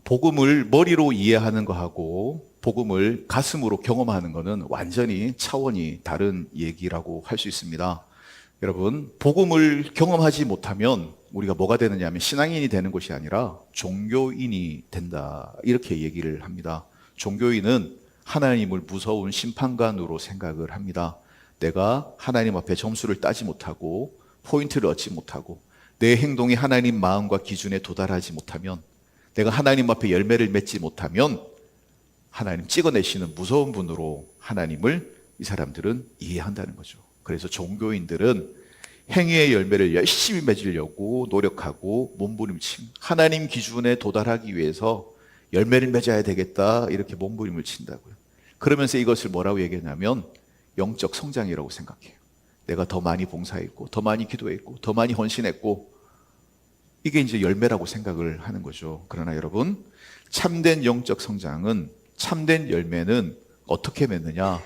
복음을 머리로 이해하는 거하고 복음을 가슴으로 경험하는 것은 완전히 차원이 다른 얘기라고 할 수 있습니다. 여러분, 복음을 경험하지 못하면 우리가 뭐가 되느냐 하면 신앙인이 되는 것이 아니라 종교인이 된다, 이렇게 얘기를 합니다. 종교인은 하나님을 무서운 심판관으로 생각을 합니다. 내가 하나님 앞에 점수를 따지 못하고 포인트를 얻지 못하고 내 행동이 하나님 마음과 기준에 도달하지 못하면, 내가 하나님 앞에 열매를 맺지 못하면 하나님 찍어내시는 무서운 분으로 하나님을 이 사람들은 이해한다는 거죠. 그래서 종교인들은 행위의 열매를 열심히 맺으려고 노력하고 몸부림친, 하나님 기준에 도달하기 위해서 열매를 맺어야 되겠다, 이렇게 몸부림을 친다고요. 그러면서 이것을 뭐라고 얘기하냐면 영적 성장이라고 생각해요. 내가 더 많이 봉사했고 더 많이 기도했고 더 많이 헌신했고, 이게 이제 열매라고 생각을 하는 거죠. 그러나 여러분, 참된 영적 성장은, 참된 열매는 어떻게 맺느냐?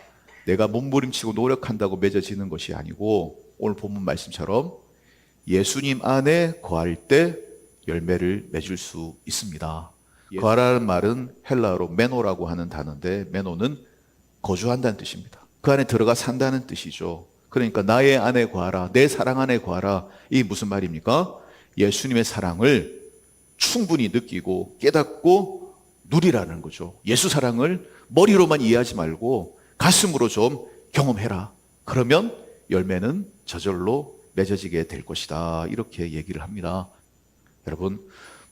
내가 몸부림치고 노력한다고 맺어지는 것이 아니고, 오늘 본문 말씀처럼 예수님 안에 거할 때 열매를 맺을 수 있습니다. 거하라는 말은 헬라어로 메노라고 하는 단어인데, 메노는 거주한다는 뜻입니다. 그 안에 들어가 산다는 뜻이죠. 그러니까 나의 안에 거하라, 내 사랑 안에 거하라, 이게 무슨 말입니까? 예수님의 사랑을 충분히 느끼고 깨닫고 누리라는 거죠. 예수 사랑을 머리로만 이해하지 말고 가슴으로 좀 경험해라. 그러면 열매는 저절로 맺어지게 될 것이다, 이렇게 얘기를 합니다. 여러분,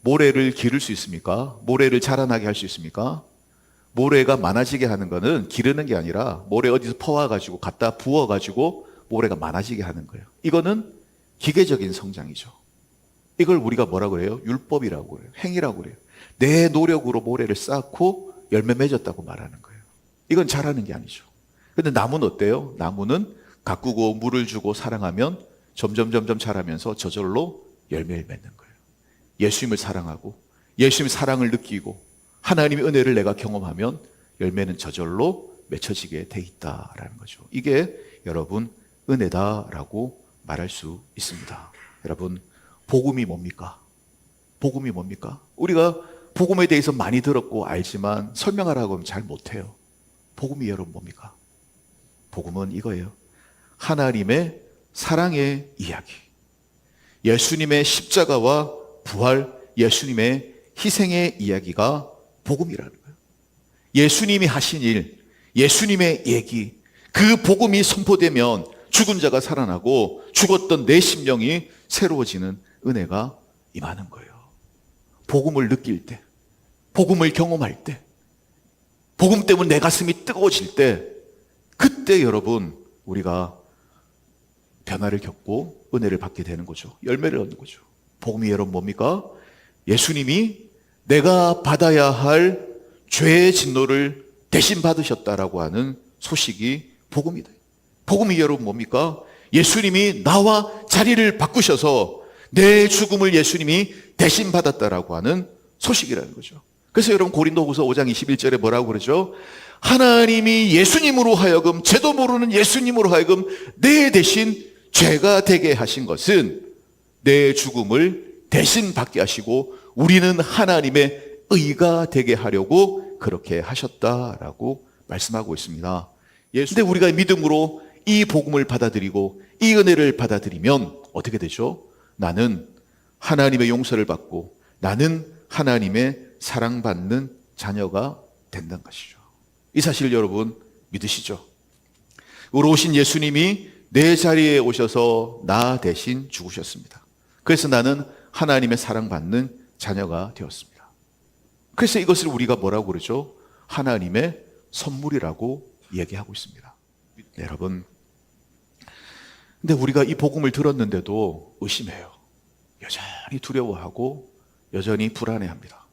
모래를 기를 수 있습니까? 모래를 자라나게 할 수 있습니까? 모래가 많아지게 하는 거는 기르는 게 아니라 모래 어디서 퍼와가지고 갖다 부어가지고 모래가 많아지게 하는 거예요. 이거는 기계적인 성장이죠. 이걸 우리가 뭐라고 해요? 율법이라고 그래요. 행위라고 그래요. 내 노력으로 모래를 쌓고 열매 맺었다고 말하는 거예요. 이건 잘하는 게 아니죠. 근데 나무는 어때요? 나무는 가꾸고 물을 주고 사랑하면 점점 자라면서 저절로 열매를 맺는 거예요. 예수님을 사랑하고 예수님의 사랑을 느끼고 하나님의 은혜를 내가 경험하면 열매는 저절로 맺혀지게 돼 있다라는 거죠. 이게 여러분 은혜다라고 말할 수 있습니다. 여러분, 복음이 뭡니까? 복음이 뭡니까? 우리가 복음에 대해서 많이 들었고 알지만 설명하라고 하면 잘 못해요. 복음이 여러분 뭡니까? 복음은 이거예요. 하나님의 사랑의 이야기, 예수님의 십자가와 부활, 예수님의 희생의 이야기가 복음이라는 거예요. 예수님이 하신 일, 예수님의 얘기, 그 복음이 선포되면 죽은 자가 살아나고 죽었던 내 심령이 새로워지는 은혜가 임하는 거예요. 복음을 느낄 때, 복음을 경험할 때, 복음 때문에 내 가슴이 뜨거워질 때, 그때 여러분 우리가 변화를 겪고 은혜를 받게 되는 거죠. 열매를 얻는 거죠. 복음이 여러분 뭡니까? 예수님이 내가 받아야 할 죄의 진노를 대신 받으셨다라고 하는 소식이 복음이다. 복음이 여러분 뭡니까? 예수님이 나와 자리를 바꾸셔서 내 죽음을 예수님이 대신 받았다라고 하는 소식이라는 거죠. 그래서 여러분 고린도후서 5장 21절에 뭐라고 그러죠? 하나님이 예수님으로 하여금, 죄도 모르는 예수님으로 하여금 내 대신 죄가 되게 하신 것은 내 죽음을 대신 받게 하시고 우리는 하나님의 의가 되게 하려고 그렇게 하셨다라고 말씀하고 있습니다. 근데 우리가 믿음으로 이 복음을 받아들이고 이 은혜를 받아들이면 어떻게 되죠? 나는 하나님의 용서를 받고 나는 하나님의 사랑받는 자녀가 된다는 것이죠. 이 사실 여러분 믿으시죠? 우리 오신 예수님이 내 자리에 오셔서 나 대신 죽으셨습니다. 그래서 나는 하나님의 사랑받는 자녀가 되었습니다. 그래서 이것을 우리가 뭐라고 그러죠? 하나님의 선물이라고 얘기하고 있습니다. 네, 여러분, 근데 우리가 이 복음을 들었는데도 의심해요. 여전히 두려워하고 여전히 불안해합니다.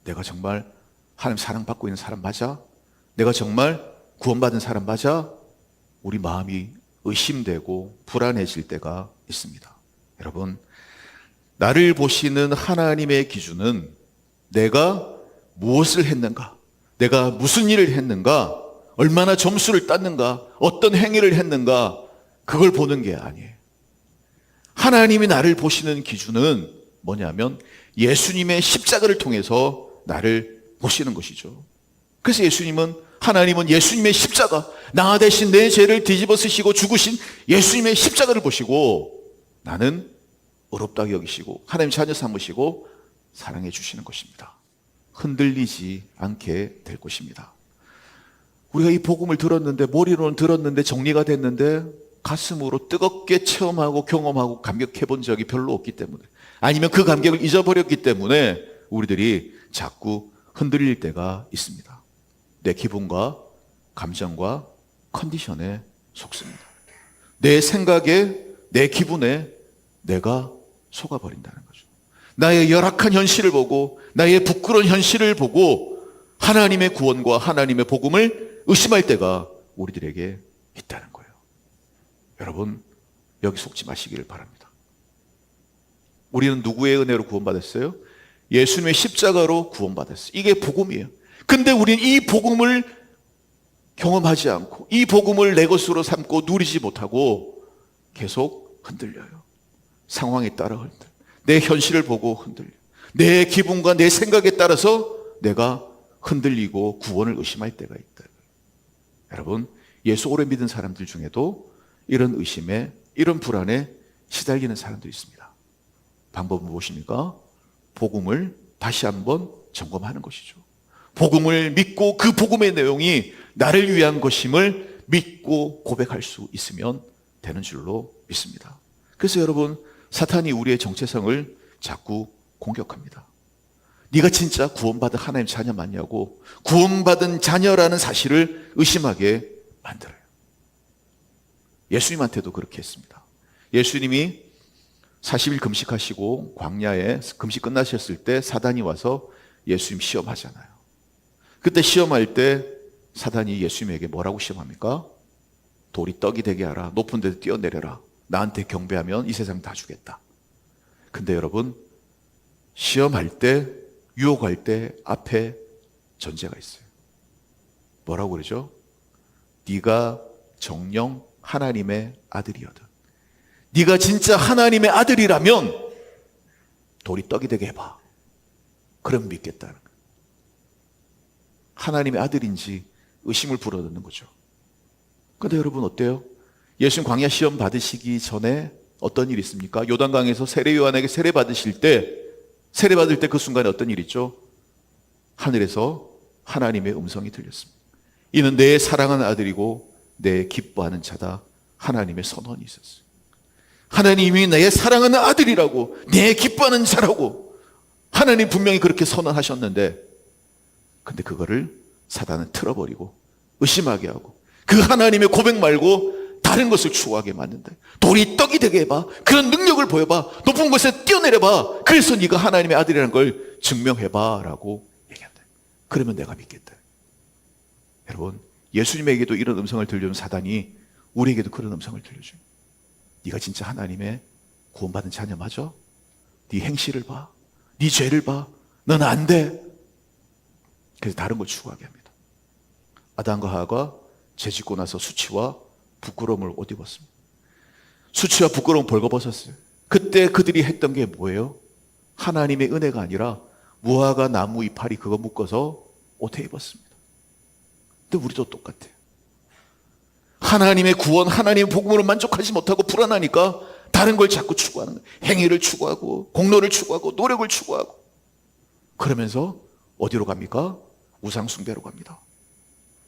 내가 정말 하나님 사랑받고 있는 사람 맞아? 내가 정말 구원받은 사람 맞아? 우리 마음이 의심되고 불안해질 때가 있습니다. 여러분, 나를 보시는 하나님의 기준은 내가 무엇을 했는가, 내가 무슨 일을 했는가, 얼마나 점수를 땄는가, 어떤 행위를 했는가, 그걸 보는 게 아니에요. 하나님이 나를 보시는 기준은 뭐냐면 예수님의 십자가를 통해서 나를 보시는 것이죠. 그래서 하나님은 예수님의 십자가, 나 대신 내 죄를 뒤집어 쓰시고 죽으신 예수님의 십자가를 보시고 나는 어렵다고 여기시고 하나님 자녀 삼으시고 사랑해 주시는 것입니다. 흔들리지 않게 될 것입니다. 우리가 이 복음을 들었는데, 머리로는 들었는데 정리가 됐는데 가슴으로 뜨겁게 체험하고 경험하고 감격해 본 적이 별로 없기 때문에, 아니면 그 감격을 잊어버렸기 때문에 우리들이 자꾸 흔들릴 때가 있습니다. 내 기분과 감정과 컨디션에 속습니다. 내 생각에, 내 기분에 내가 속아버린다는 거죠. 나의 열악한 현실을 보고, 나의 부끄러운 현실을 보고 하나님의 구원과 하나님의 복음을 의심할 때가 우리들에게 있다는 거예요. 여러분, 여기 속지 마시기를 바랍니다. 우리는 누구의 은혜로 구원받았어요? 예수님의 십자가로 구원받았어요. 이게 복음이에요. 근데 우리는 이 복음을 경험하지 않고, 이 복음을 내 것으로 삼고 누리지 못하고 계속 흔들려요. 상황에 따라 흔들려. 내 현실을 보고 흔들려. 내 기분과 내 생각에 따라서 내가 흔들리고 구원을 의심할 때가 있다. 여러분, 예수 오래 믿은 사람들 중에도 이런 의심에, 이런 불안에 시달리는 사람도 있습니다. 방법은 무엇입니까? 복음을 다시 한번 점검하는 것이죠. 복음을 믿고 그 복음의 내용이 나를 위한 것임을 믿고 고백할 수 있으면 되는 줄로 믿습니다. 그래서 여러분, 사탄이 우리의 정체성을 자꾸 공격합니다. 네가 진짜 구원받은 하나님 자녀 맞냐고, 구원받은 자녀라는 사실을 의심하게 만들어요. 예수님한테도 그렇게 했습니다. 예수님이 40일 금식하시고 광야에 금식 끝나셨을 때 사단이 와서 예수님 시험하잖아요. 그때 시험할 때 사단이 예수님에게 뭐라고 시험합니까? 돌이 떡이 되게 하라. 높은 데서 뛰어내려라. 나한테 경배하면 이 세상 다 주겠다. 근데 여러분, 시험할 때, 유혹할 때 앞에 전제가 있어요. 뭐라고 그러죠? 네가 정녕 하나님의 아들이거든. 네가 진짜 하나님의 아들이라면 돌이 떡이 되게 해봐. 그럼 믿겠다는 거예요. 하나님의 아들인지 의심을 불어넣는 거죠. 그런데 여러분 어때요? 예수님 광야 시험 받으시기 전에 어떤 일이 있습니까? 요단강에서 세례 요한에게 세례 받으실 때, 세례 받을 때 그 순간에 어떤 일이 있죠? 하늘에서 하나님의 음성이 들렸습니다. 이는 내 사랑하는 아들이고 내 기뻐하는 자다. 하나님의 선언이 있었어요. 하나님이 내 사랑하는 아들이라고, 내 기뻐하는 자라고 하나님 분명히 그렇게 선언하셨는데, 근데 그거를 사단은 틀어버리고 의심하게 하고 그 하나님의 고백 말고 다른 것을 추구하게 만든다. 돌이 떡이 되게 해봐. 그런 능력을 보여봐. 높은 곳에 뛰어내려봐. 그래서 네가 하나님의 아들이라는 걸 증명해봐 라고 얘기한다. 그러면 내가 믿겠다. 여러분, 예수님에게도 이런 음성을 들려준 사단이 우리에게도 그런 음성을 들려줘요. 네가 진짜 하나님의 구원받은 자녀 맞아? 네 행실을 봐. 네 죄를 봐. 넌 안 돼. 그래서 다른 걸 추구하게 합니다. 아담과 하와가 죄짓고 나서 수치와 부끄러움을 옷 입었습니다. 수치와 부끄러움 벌거벗었어요. 그때 그들이 했던 게 뭐예요? 하나님의 은혜가 아니라 무화과 나무 이파리 그거 묶어서 옷에 입었습니다. 근데 우리도 똑같아요. 하나님의 구원, 하나님의 복음으로 만족하지 못하고 불안하니까 다른 걸 자꾸 추구하는 거예요. 행위를 추구하고 공로를 추구하고 노력을 추구하고, 그러면서 어디로 갑니까? 우상 숭배로 갑니다.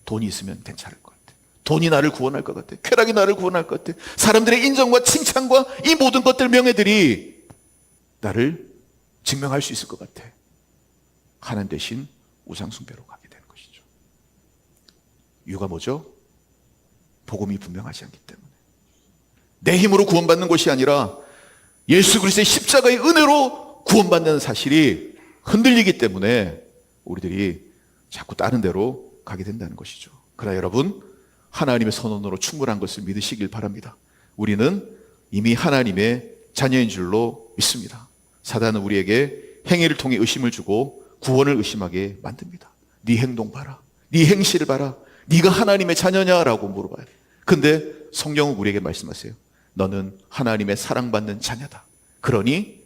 돈이 있으면 괜찮을 것 같아. 돈이 나를 구원할 것 같아. 쾌락이 나를 구원할 것 같아. 사람들의 인정과 칭찬과 이 모든 것들, 명예들이 나를 증명할 수 있을 것 같아. 하나님 대신 우상 숭배로 가게 되는 것이죠. 이유가 뭐죠? 복음이 분명하지 않기 때문에. 내 힘으로 구원받는 것이 아니라 예수 그리스도의 십자가의 은혜로 구원받는 사실이 흔들리기 때문에 우리들이 자꾸 다른 데로 가게 된다는 것이죠. 그러나 여러분, 하나님의 선언으로 충분한 것을 믿으시길 바랍니다. 우리는 이미 하나님의 자녀인 줄로 믿습니다. 사단은 우리에게 행위를 통해 의심을 주고 구원을 의심하게 만듭니다. 네 행동 봐라. 네 행실을 봐라. 네가 하나님의 자녀냐라고 물어봐요. 근데 성경은 우리에게 말씀하세요. 너는 하나님의 사랑받는 자녀다. 그러니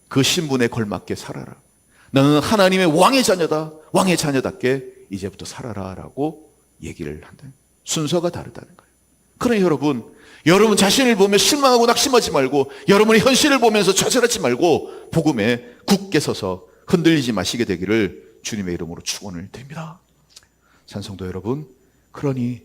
그 신분에 걸맞게 살아라. 너는 하나님의 왕의 자녀다. 왕의 자녀답게 이제부터 살아라 라고 얘기를 한다. 순서가 다르다는 거예요. 그러니 여러분 자신을 보며 실망하고 낙심하지 말고, 여러분의 현실을 보면서 좌절하지 말고 복음에 굳게 서서 흔들리지 마시게 되기를 주님의 이름으로 축원을 드립니다. 찬성도 여러분, 그러니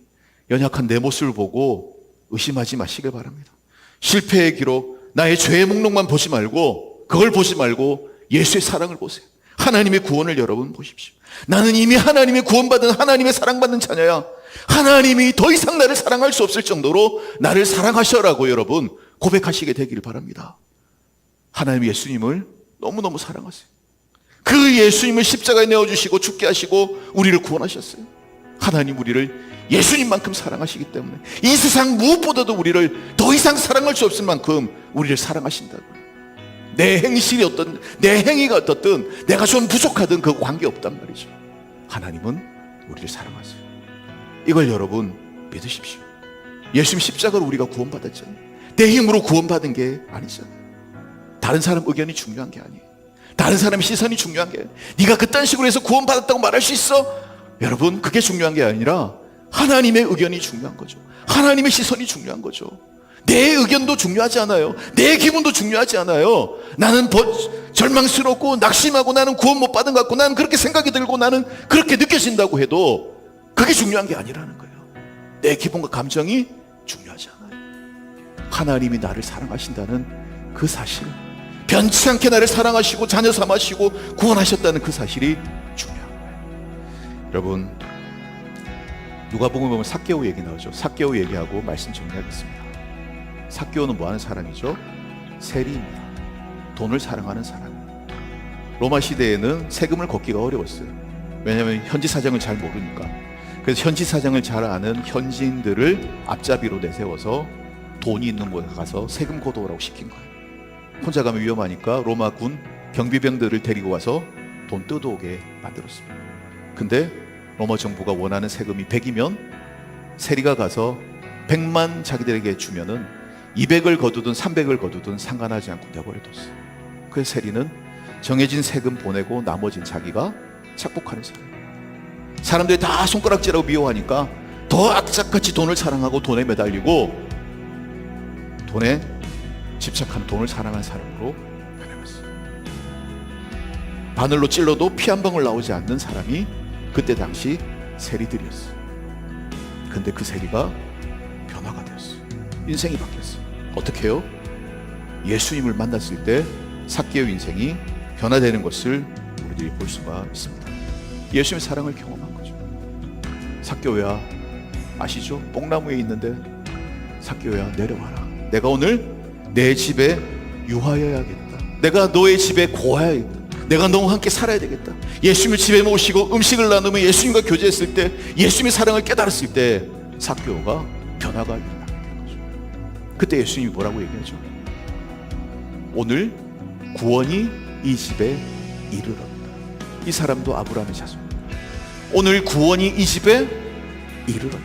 연약한 내 모습을 보고 의심하지 마시길 바랍니다. 실패의 기록, 나의 죄의 목록만 보지 말고, 그걸 보지 말고 예수의 사랑을 보세요. 하나님의 구원을 여러분 보십시오. 나는 이미 하나님의 구원받은, 하나님의 사랑받는 자녀야. 하나님이 더 이상 나를 사랑할 수 없을 정도로 나를 사랑하셔라고 여러분 고백하시게 되기를 바랍니다. 하나님 예수님을 너무너무 사랑하세요. 그 예수님을 십자가에 내어주시고 죽게 하시고 우리를 구원하셨어요. 하나님 우리를 예수님만큼 사랑하시기 때문에 이 세상 무엇보다도 우리를 더 이상 사랑할 수 없을 만큼 우리를 사랑하신다고요. 내 행실이 어떤, 내 행위가 어떻든, 내가 좀 부족하든 그 관계없단 말이죠. 하나님은 우리를 사랑하세요. 이걸 여러분 믿으십시오. 예수님 십자가로 우리가 구원받았잖아요. 내 힘으로 구원받은 게 아니잖아요. 다른 사람 의견이 중요한 게 아니에요. 다른 사람의 시선이 중요한 게 아니에요. 네가 그딴 식으로 해서 구원받았다고 말할 수 있어? 여러분 그게 중요한 게 아니라 하나님의 의견이 중요한 거죠. 하나님의 시선이 중요한 거죠. 내 의견도 중요하지 않아요. 내 기분도 중요하지 않아요. 나는 절망스럽고 낙심하고 나는 구원 못 받은 것 같고 나는 그렇게 생각이 들고 나는 그렇게 느껴진다고 해도 그게 중요한 게 아니라는 거예요. 내 기분과 감정이 중요하지 않아요. 하나님이 나를 사랑하신다는 그 사실, 변치 않게 나를 사랑하시고 자녀 삼으시고 구원하셨다는 그 사실이 중요한 거예요. 여러분 누가복음 보면 삭개오 얘기 나오죠. 삭개오 얘기하고 말씀 정리하겠습니다. 삭개오는 뭐하는 사람이죠? 세리입니다. 돈을 사랑하는 사람입니다. 로마 시대에는 세금을 걷기가 어려웠어요. 왜냐하면 현지 사정을 잘 모르니까. 그래서 현지 사정을 잘 아는 현지인들을 앞잡이로 내세워서 돈이 있는 곳에 가서 세금 걷어오라고 시킨 거예요. 혼자 가면 위험하니까 로마군 경비병들을 데리고 와서 돈 뜯어오게 만들었습니다. 근데 로마 정부가 원하는 세금이 100이면 세리가 가서 100만 자기들에게 주면은 200을 거두든 300을 거두든 상관하지 않고 내버려뒀어요. 그래서 세리는 정해진 세금 보내고 나머지는 자기가 착복하는 사람. 사람들이 다 손가락질하고 미워하니까 더 악착같이 돈을 사랑하고 돈에 매달리고 돈에 집착한 돈을 사랑한 사람으로 변해갔어요. 바늘로 찔러도 피 한 방울 나오지 않는 사람이 그때 당시 세리들이었어요. 근데 그 세리가 변화가 되었어요. 인생이 바뀌었어요. 어떻게 해요? 예수님을 만났을 때 삭개오 인생이 변화되는 것을 우리들이 볼 수가 있습니다. 예수님의 사랑을 경험한 거죠. 삭개오야 아시죠? 뽕나무에 있는데 삭개오야 내려와라. 내가 오늘 내 집에 유하여야겠다. 내가 너의 집에 거하여야겠다. 내가 너와 함께 살아야 되겠다. 예수님을 집에 모시고 음식을 나누며 예수님과 교제했을 때, 예수님의 사랑을 깨달았을 때 삭개오가 변화가 일어나게 된 거죠. 그때 예수님이 뭐라고 얘기하죠? 오늘 구원이 이 집에 이르렀다. 이 사람도 아브라함의 자손입니다. 오늘 구원이 이 집에 이르렀다.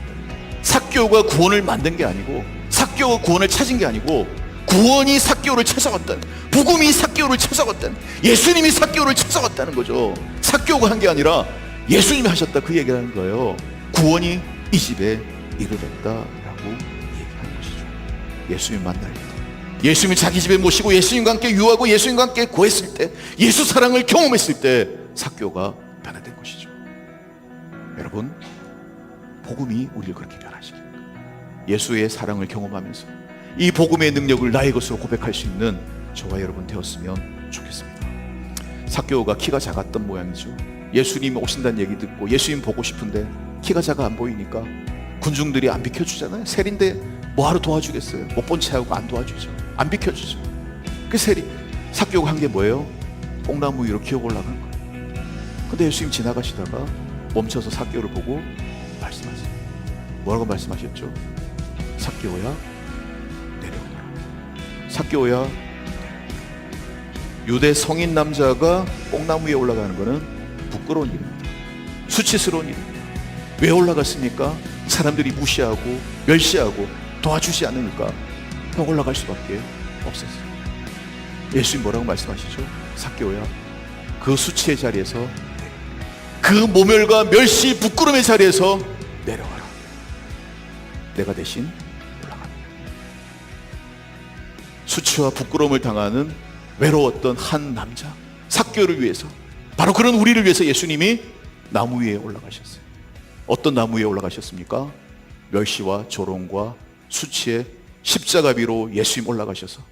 삭개오가 구원을 만든 게 아니고, 삭개오가 구원을 찾은 게 아니고, 구원이 삭개오를 찾아왔다는, 복음이 삭개오를 찾아왔다는, 예수님이 삭개오를 찾아왔다는 거죠. 삭개오가 한 게 아니라 예수님이 하셨다, 그 얘기를 하는 거예요. 구원이 이 집에 이르렀다라고 얘기하는 것이죠. 예수님 만날 때, 예수님을 자기 집에 모시고 예수님과 함께 유하고 예수님과 함께 거했을 때, 예수 사랑을 경험했을 때 삭개오가 변화된 것이죠. 여러분, 복음이 우리를 그렇게 변화시킵니다. 예수의 사랑을 경험하면서 이 복음의 능력을 나의 것으로 고백할 수 있는 저와 여러분 되었으면 좋겠습니다. 삭개오가 키가 작았던 모양이죠. 예수님 오신다는 얘기 듣고 예수님 보고 싶은데 키가 작아 안 보이니까 군중들이 안 비켜주잖아요. 세리인데 뭐하러 도와주겠어요? 못 본 채하고 안 도와주죠. 안 비켜주죠. 그 세리, 삭개오가 한 게 뭐예요? 뽕나무 위로 기어 올라간 거예요. 근데 예수님 지나가시다가 멈춰서 삭개오를 보고 말씀하세요. 뭐라고 말씀하셨죠? 삭개오야 삭개오야, 유대 성인 남자가 뽕나무 위에 올라가는 것은 부끄러운 일입니다. 수치스러운 일입니다. 왜 올라갔습니까? 사람들이 무시하고 멸시하고 도와주지 않으니까 올라갈 수밖에 없었어요. 예수님 뭐라고 말씀하시죠? 삭개오야, 그 수치의 자리에서, 그 모멸과 멸시 부끄러움의 자리에서 내려와라. 내가 대신 올라간다. 수치와 부끄러움을 당하는 외로웠던 한 남자 삭개오를 위해서, 바로 그런 우리를 위해서 예수님이 나무 위에 올라가셨어요. 어떤 나무 위에 올라가셨습니까? 멸시와 조롱과 수치의 십자가 위로 예수님 올라가셔서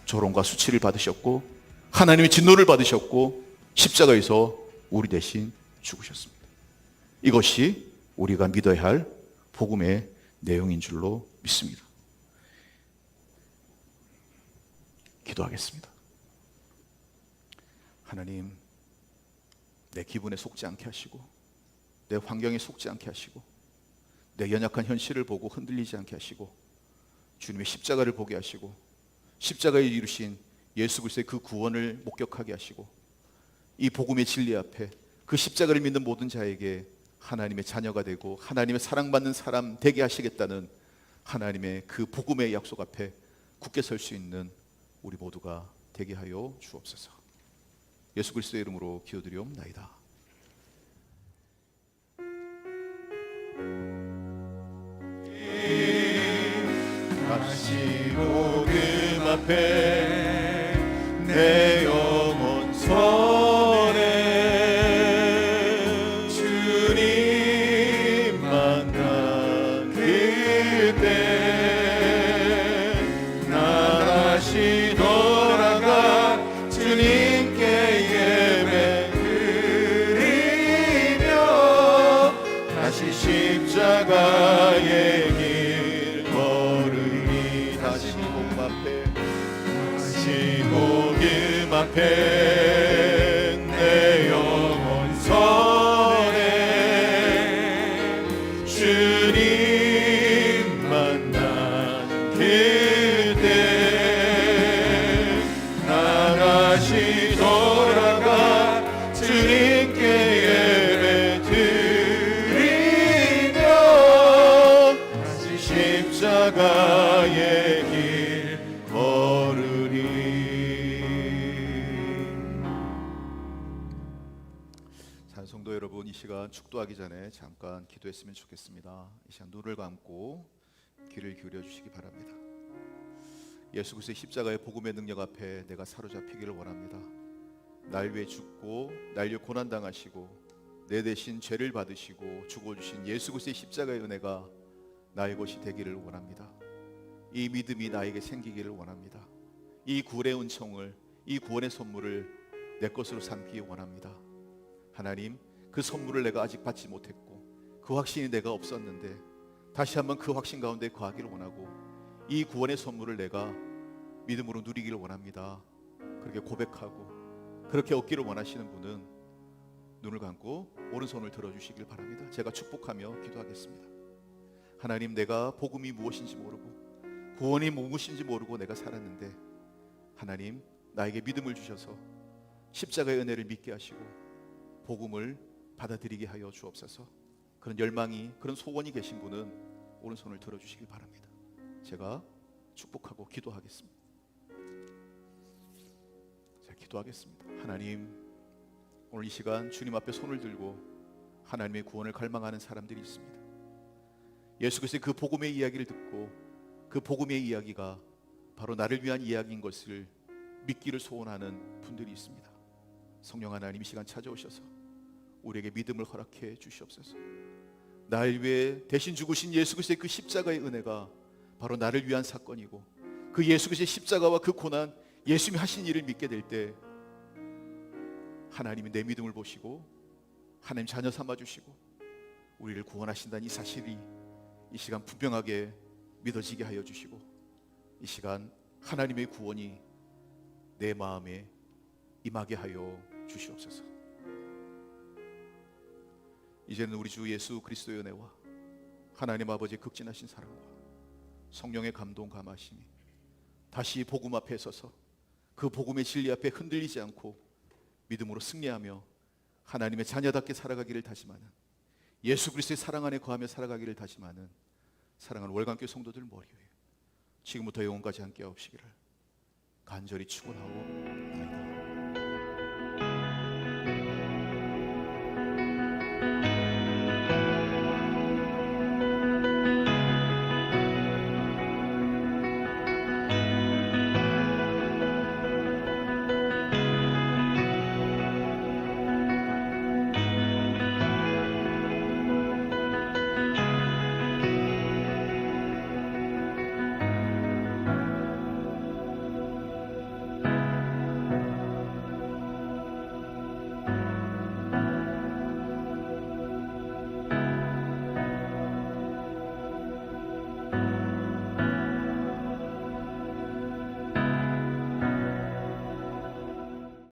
조롱과 수치를 받으셨고 하나님의 진노를 받으셨고 십자가에서 우리 대신 죽으셨습니다. 이것이 우리가 믿어야 할 복음의 내용인 줄로 믿습니다. 기도하겠습니다. 하나님, 내 기분에 속지 않게 하시고 내 환경에 속지 않게 하시고 내 연약한 현실을 보고 흔들리지 않게 하시고 주님의 십자가를 보게 하시고 십자가에 이루신 예수 그리스도의 그 구원을 목격하게 하시고 이 복음의 진리 앞에 그 십자가를 믿는 모든 자에게 하나님의 자녀가 되고 하나님의 사랑받는 사람 되게 하시겠다는 하나님의 그 복음의 약속 앞에 굳게 설 수 있는 우리 모두가 되게 하여 주옵소서. 예수 그리스도의 이름으로 기도드리옵나이다. 다시 복음 앞에 내 영혼 선해 주님 만난 그때 나 다시 돌아가 주님께 예배 드리며 다시 십자가의 길 걸으리. 다시 복음 앞에 내 영혼 선해 주님 만난 그때 나 다시 돌아가 주님께 예배 드리며 다시 십자가의 길 걸으리. 성도 여러분, 이 시간 축도하기 전에 잠깐 기도했으면 좋겠습니다. 이 시간 눈을 감고 귀를 기울여 주시기 바랍니다. 예수 그리스도의 십자가의 복음의 능력 앞에 내가 사로잡히기를 원합니다. 날 위해 죽고 날 위해 고난당하시고 내 대신 죄를 받으시고 죽어주신 예수 그리스도의 십자가의 은혜가 나의 것이 되기를 원합니다. 이 믿음이 나에게 생기기를 원합니다. 이 구원의 은총을, 이 구원의 선물을 내 것으로 삼기 원합니다. 하나님, 그 선물을 내가 아직 받지 못했고 그 확신이 내가 없었는데 다시 한번 그 확신 가운데 거하기를 원하고 이 구원의 선물을 내가 믿음으로 누리기를 원합니다. 그렇게 고백하고 그렇게 얻기를 원하시는 분은 눈을 감고 오른손을 들어주시길 바랍니다. 제가 축복하며 기도하겠습니다. 하나님, 내가 복음이 무엇인지 모르고 구원이 무엇인지 모르고 내가 살았는데 하나님, 나에게 믿음을 주셔서 십자가의 은혜를 믿게 하시고 복음을 받아들이게 하여 주옵소서. 그런 열망이, 그런 소원이 계신 분은 오른손을 들어주시길 바랍니다. 제가 축복하고 기도하겠습니다. 자, 기도하겠습니다. 하나님, 오늘 이 시간 주님 앞에 손을 들고 하나님의 구원을 갈망하는 사람들이 있습니다. 예수 그리스도의 그 복음의 이야기를 듣고 그 복음의 이야기가 바로 나를 위한 이야기인 것을 믿기를 소원하는 분들이 있습니다. 성령 하나님, 이 시간 찾아오셔서 우리에게 믿음을 허락해 주시옵소서. 날 위해 대신 죽으신 예수 그리스도의 그 십자가의 은혜가 바로 나를 위한 사건이고 그 예수 그리스도의 십자가와 그 고난, 예수님이 하신 일을 믿게 될 때 하나님이 내 믿음을 보시고 하나님 자녀 삼아주시고 우리를 구원하신다는 이 사실이 이 시간 분명하게 믿어지게 하여 주시고 이 시간 하나님의 구원이 내 마음에 임하게 하여 주시옵소서. 이제는 우리 주 예수 그리스도의 은혜와 하나님 아버지의 극진하신 사랑과 성령의 감동 감하심이 다시 복음 앞에 서서 그 복음의 진리 앞에 흔들리지 않고 믿음으로 승리하며 하나님의 자녀답게 살아가기를 다짐하는, 예수 그리스도의 사랑 안에 거하며 살아가기를 다짐하는 사랑하는 월간교회 성도들 머리 위에 지금부터 영원까지 함께 하옵시기를 간절히 축원하옵나이다.